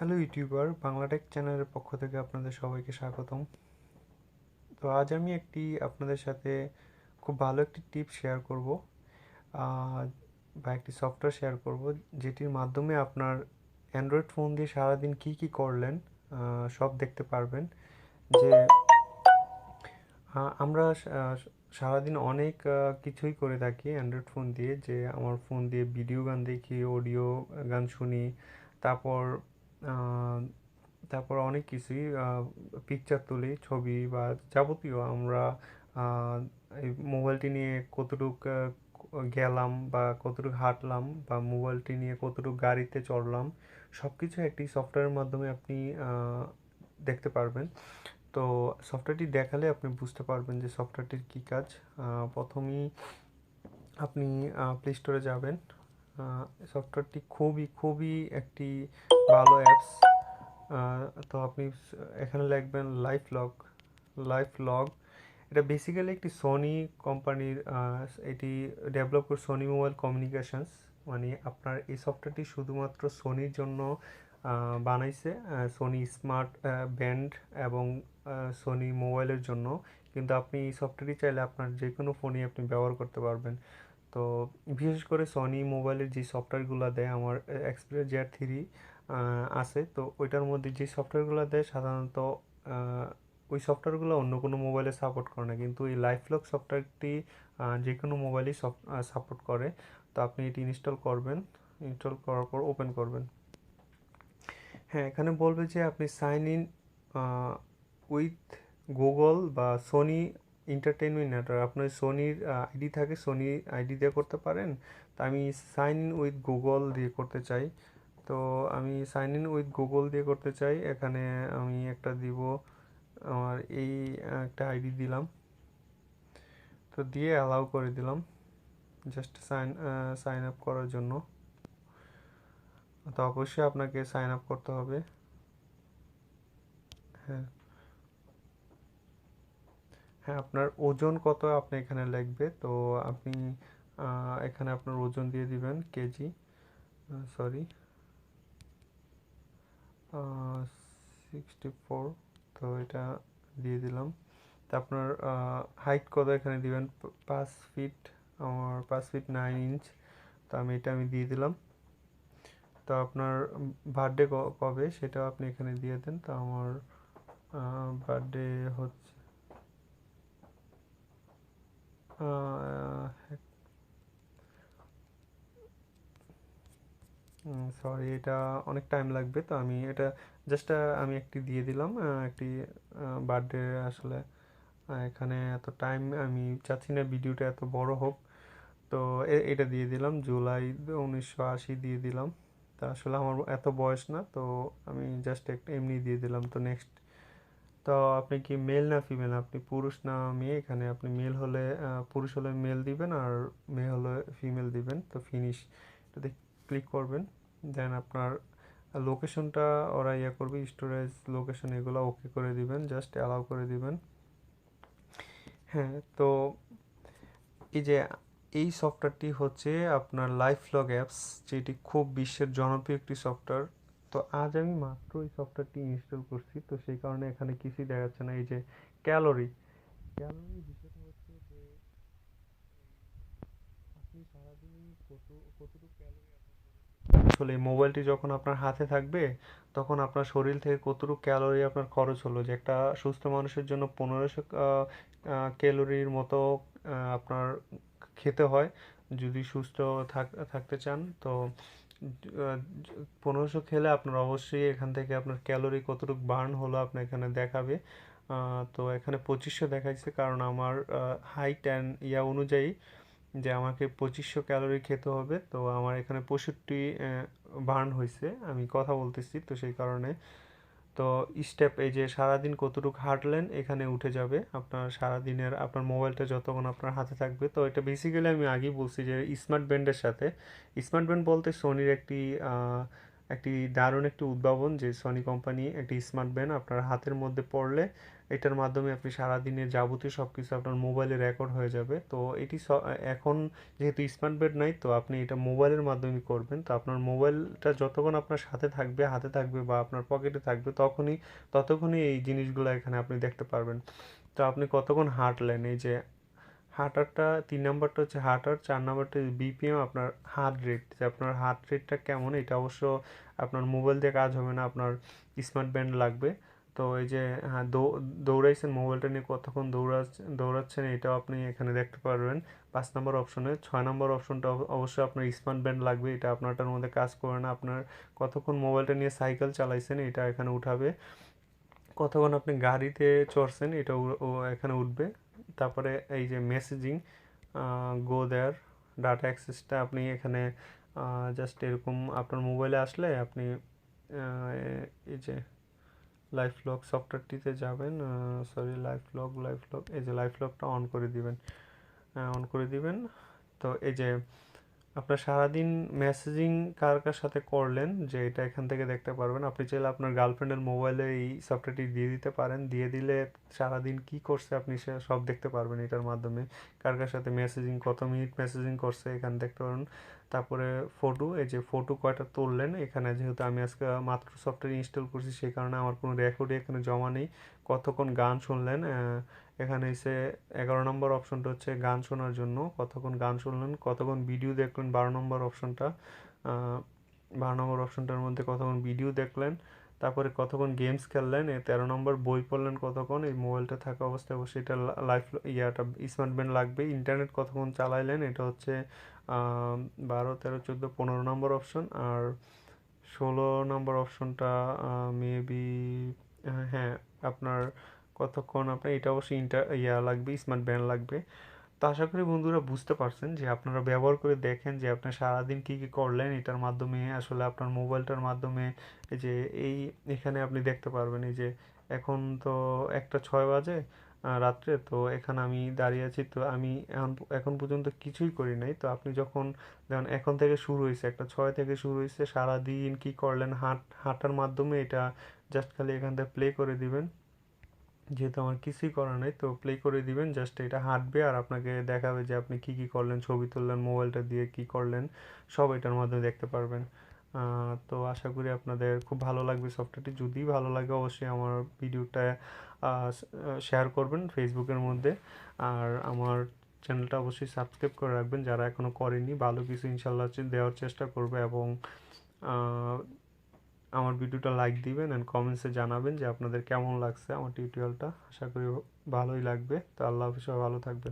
Hello YouTuber, Bangla take চ্যানেলের পক্ষ থেকে আপনাদের সবাইকে স্বাগতম। তো আজ আমি আপনাদের সাথে খুব ভালো একটি টিপ শেয়ার করব, আহ, বা একটি সফটওয়্যার শেয়ার করব, যেটির মাধ্যমে আপনার অ্যান্ড্রয়েড ফোন দিয়ে সারাদিন কি কি করলেন সব দেখতে পারবেন। যে আমরা সারাদিন অনেক কিছুই করে থাকি অ্যান্ড্রয়েড ফোন দিয়ে, যে আমার ফোন দিয়ে ভিডিও গান দেখি, অডিও গান শুনি, তারপর আহ, তারপর অনেক কিছুই পিকচার তুলি, ছবি বা যাবতীয় আমরা আহ, এই মোবাইলটি নিয়ে কতটুক গেলাম বা কতটুকু হাঁটলাম বা মোবাইলটি নিয়ে কতটুকু গাড়িতে চড়লাম, সব কিছু একটি সফটওয়্যারের মাধ্যমে আপনি দেখতে পারবেন। তো সফটওয়্যারটি দেখালে আপনি বুঝতে পারবেন যে সফটওয়্যারটির কী কাজ। প্রথমেই আপনি প্লে স্টোরে যাবেন। সফটওয়্যারটি খুবই খুবই একটি ভালো অ্যাপস। তো আপনি এখানে লিখবেন লাইফ লগ। এটা বেসিক্যালি একটি সোনি কোম্পানির, এটি ডেভেলপ করে সোনি মোবাইল কমিউনিকেশনস। মানে আপনার এই সফটওয়্যারটি শুধুমাত্র সোনির জন্য বানাইছে, সোনি স্মার্ট ব্যান্ড এবং সোনি মোবাইলের জন্য। কিন্তু আপনি এই সফটওয়্যারটি চাইলে আপনার যে কোনো ফোনই আপনি ব্যবহার করতে পারবেন। তো বিশেষ করে সনি মোবাইলের যে সফটওয়্যারগুলো দেয়, আমার এক্সপিরিয়া জেড 3 আছে, তো ওইটার মধ্যে যে সফটওয়্যারগুলো দেয় সাধারণত আহ, ওই সফটওয়্যারগুলো অন্য কোনো মোবাইলে সাপোর্ট করে না, কিন্তু এই লাইফলক সফটওয়্যারটি যে কোনো মোবাইলই সাপোর্ট করে। তো আপনি এটি ইনস্টল করবেন, ইনস্টল করার পর ওপেন করবেন। হ্যাঁ, এখানে বলবে যে আপনি সাইন ইন উইথ গুগল বা সোনি এন্টারটেনমেন্ট নেটওয়ার্ক। আপনার সোনির আইডি থাকে, সোনি আইডি দিয়ে করতে পারেন। তো আমি সাইন ইন উইথ গুগল দিয়ে করতে চাই। তো আমি সাইন ইন উইথ গুগল দিয়ে করতে চাই। এখানে আমি একটা দিব, আমার এই একটা আইডি দিলাম, তো দিয়ে অ্যালাউ করে দিলাম জাস্ট সাইন আপ করার জন্য। তো অবশ্যই আপনাকে সাইন আপ করতে হবে। হ্যাঁ, হ্যাঁ, আপনার ওজন কত আপনি এখানে লিখবে। তো আপনি এখানে আপনার ওজন দিয়ে দিবেন কেজি, সরি, 64। তো এটা দিয়ে দিলাম। তো আপনার হাইট কত এখানে দিবেন, 5 ফিট। আমার 5 ফিট 9 ইঞ্চ। তো আমি দিয়ে দিলাম। তো আপনার বার্থডে কবে সেটাও আপনি এখানে দিয়ে দেন। তো আমার বার্থডে হচ্ছে, সরি, এটা অনেক টাইম লাগবে। তো আমি এটা জাস্ট আমি একটি দিয়ে দিলাম, একটি বার্থডে আসলে। এখানে এত টাইম আমি চাচ্ছি না ভিডিওটা এত বড় হোক। তো এটা দিয়ে দিলাম, জুলাই 1980 দিয়ে দিলাম। তা আসলে আমার এত বয়স না, তো আমি জাস্ট একটা এমনি দিয়ে দিলাম। তো নেক্সট। তো আপনি কি মেল না ফিমেল, আপনি পুরুষ না মেয়ে? এখানে আপনি মেল হলে পুরুষ হলে মেল দিবেন, আর মেয়ে হলে ফিমেল দিবেন। তো ফিনিশ, এটাতে ক্লিক করবেন। দেন আপনার লোকেশনটা ওরা ইয়ে করবে, স্টোরেজ লোকেশন এগুলো ওকে করে দিবেন, জাস্ট অ্যালাউ করে দিবেন। হ্যাঁ, তো এই যে এই সফটওয়্যারটি হচ্ছে আপনার লাইফলগ অ্যাপস, যেটি খুব বিশ্বের জনপ্রিয় একটি সফটওয়্যার। তো আজ আমি মাত্র এই সফটওয়্যারটি ইনস্টল করছি, তো সেই কারণে এখানে কিছুই দেখাচ্ছে না। এই যে ক্যালোরি, বিষয়টা হচ্ছে যে আপনি সারাদিনে কতটুকু ক্যালোরি আসলে এই মোবাইলটি যখন আপনার হাতে থাকবে, তখন আপনার শরীর থেকে কতটুকু ক্যালোরি আপনার খরচ হলো। যে একটা সুস্থ মানুষের জন্য 1500 ক্যালোরির মতো আপনার খেতে হয় যদি সুস্থ থাকতে চান। তো 1500 খেলে আপনার অবশ্যই এখান থেকে আপনার ক্যালোরি কতটুকু বার্ন হলো আপনার এখানে দেখাবে। তো এখানে 2500 দেখাইছে, কারণ আমার হাইট অ্যান্ড ইয়া অনুযায়ী যে আমাকে 2500 ক্যালোরি খেতে হবে। তো আমার এখানে 65 বার্ন হয়েছে, আমি কথা বলতেছি তো সেই কারণে। তো স্টেপ, এই যে সারাদিন কতটুকু হাঁটলেন এখানে উঠে যাবে আপনার সারাদিনের, আপনার মোবাইলটা যতক্ষণ আপনার হাতে থাকবে। তো এটা বেসিক্যালি আমি আগেই বলছি যে স্মার্ট ব্যান্ডের সাথে, স্মার্ট ব্যান্ড বলতে সোনির একটি একটি দারুণ একটি উদ্ভাবন যে সনি কোম্পানি একটি স্মার্ট ব্যান্ড আপনার হাতের মধ্যে পড়লে এটার মাধ্যমে আপনি সারাদিনের যাবতীয় সব কিছু আপনার মোবাইলে রেকর্ড হয়ে যাবে। তো এটি এখন যেহেতু স্মার্ট ব্যান্ড নাই, তো আপনি এটা মোবাইলের মাধ্যমে করবেন। তো আপনার মোবাইলটা যতক্ষণ আপনার সাথে থাকবে, হাতে থাকবে বা আপনার পকেটে থাকবে, ততক্ষণই এই জিনিসগুলো এখানে আপনি দেখতে পারবেন। তো আপনি কতক্ষণ হাঁটলেন, এই যে হাঁটারটা 3 নাম্বারটা হচ্ছে হাঁটার, 4 নাম্বারটা বিপিএম, আপনার হার্ট রেট, যে আপনার হার্ট রেটটা কেমন, এটা অবশ্য আপনার মোবাইল দিয়ে কাজ হবে না, আপনার স্মার্ট ব্যান্ড লাগবে। তো এই যে হ্যাঁ, দৌড়াইছেন মোবাইলটা নিয়ে কতক্ষণ দৌড়াচ্ছেন এটাও আপনি এখানে দেখতে পারবেন 5 নম্বর অপশনে। 6 নম্বর অপশনটা অবশ্যই আপনার স্মার্ট ব্যান্ড লাগবে, এটা আপনারটার মধ্যে কাজ করে না। আপনার কতক্ষণ মোবাইলটা নিয়ে সাইকেল চালাইছেন এটা এখানে উঠাবে, কতক্ষণ আপনি গাড়িতে চড়ছেন এটা এখানে উঠবে। তারপরে এই যে মেসেজিং, গো দেয়ার, ডাটা অ্যাক্সেসটা আপনি এখানে জাস্ট এরকম আপনার মোবাইলে আসলে আপনি এই যে লাইফ লগ সফটওয়্যারটিতে যাবেন, সরি লাইফ লগ, এই যে লাইফ লগটা অন করে দিবেন। তো এই যে আপনার সারাদিন মেসেজিং কার কার সাথে করলেন যে এটা এখান থেকে দেখতে পারবেন। আপনি চাইলে আপনার গার্লফ্রেন্ডের মোবাইলে এই সফটওয়্যারটি দিয়ে দিতে পারেন, দিয়ে দিলে সারাদিন কি করছে আপনি সে সব দেখতে পারবেন এটার মাধ্যমে। কার কার সাথে মেসেজিং, কত মিনিট মেসেজিং করছে এখানে দেখতে পারবেন। তারপরে ফটো, এই যে ফটো কয়টা তুললেন এখানে, যেহেতু আমি আজকে মাত্র সফটওয়্যার ইনস্টল করছি সেই কারণে আমার কোনো রেকর্ডই এখানে জমা নেই। কতক্ষণ গান শুনলেন, এখানে এসে 11 নম্বর অপশনটা হচ্ছে গান শোনার জন্য, কতক্ষণ গান শুনলেন, কতক্ষণ ভিডিও দেখলেন 12 নম্বর অপশনটা, 12 নম্বর অপশনটার মধ্যে কতক্ষণ ভিডিও দেখলেন, তারপরে কতক্ষণ গেমস খেললেন, 13 নম্বর বই পড়লেন কতক্ষণ এই মোবাইলটা থাকা অবস্থায়, অবশ্যই এটা লাইফ ইয়াটা স্মার্ট ব্যান্ড লাগবে। ইন্টারনেট কতক্ষণ চালাইলেন এটা হচ্ছে 12, 13, 14, 15 নম্বর অপশন। আর 16 নম্বর অপশনটা মেবি, হ্যাঁ, আপনার কতক্ষণ আপনার এটা অবশ্যই লাগবে, স্মার্ট ব্যান্ড লাগবে। তো আশা করি বন্ধুরা বুঝতে পারছেন যে আপনারা ব্যবহার করে দেখেন যে আপনার সারাদিন কী কী করলেন এটার মাধ্যমে, আসলে আপনার মোবাইলটার মাধ্যমে। এই যে এখানে আপনি দেখতে পারবেন, এই যে এখন তো 1টা 6 বাজে রাত্রে, তো এখানে আমি দাঁড়িয়ে আছি, তো আমি এখন পর্যন্ত কিছুই করি নাই। তো আপনি যখন যেমন এখন থেকে শুরু হয়েছে, 1টা 6 থেকে শুরু হয়েছে, সারাদিন কী করলেন হাঁটার মাধ্যমে এটা জাস্ট খালি এখান থেকে প্লে করে দিবেন। যেহেতু আমার কিছুই করার নেই, তো প্লে করে দিবেন, জাস্ট এটা হাঁটবে আর আপনাকে দেখাবে যে আপনি কি কি করলেন, ছবি তুললেন মোবাইলটা দিয়ে কি করলেন, সব এটার মাধ্যমে দেখতে পারবেন। তো আশা করি আপনাদের খুব ভালো লাগবে সফটওয়্যারটি। যদি ভালো লাগে অবশ্যই আমার ভিডিওটা শেয়ার করবেন ফেসবুকের মধ্যে, আর আমার চ্যানেলটা অবশ্যই সাবস্ক্রাইব করে রাখবেন যারা এখনও করেনি। ভালো কিছু ইনশাল্লাহ দেওয়ার চেষ্টা করবে, এবং আমার ভিডিওটা লাইক দিবেন অ্যান্ড কমেন্টসে জানাবেন যে আপনাদের কেমন লাগছে আমার টিউটোরিয়ালটা। আশা করি ভালোই লাগবে। তো আল্লাহ হাফেজ, সবাই ভালো থাকবেন।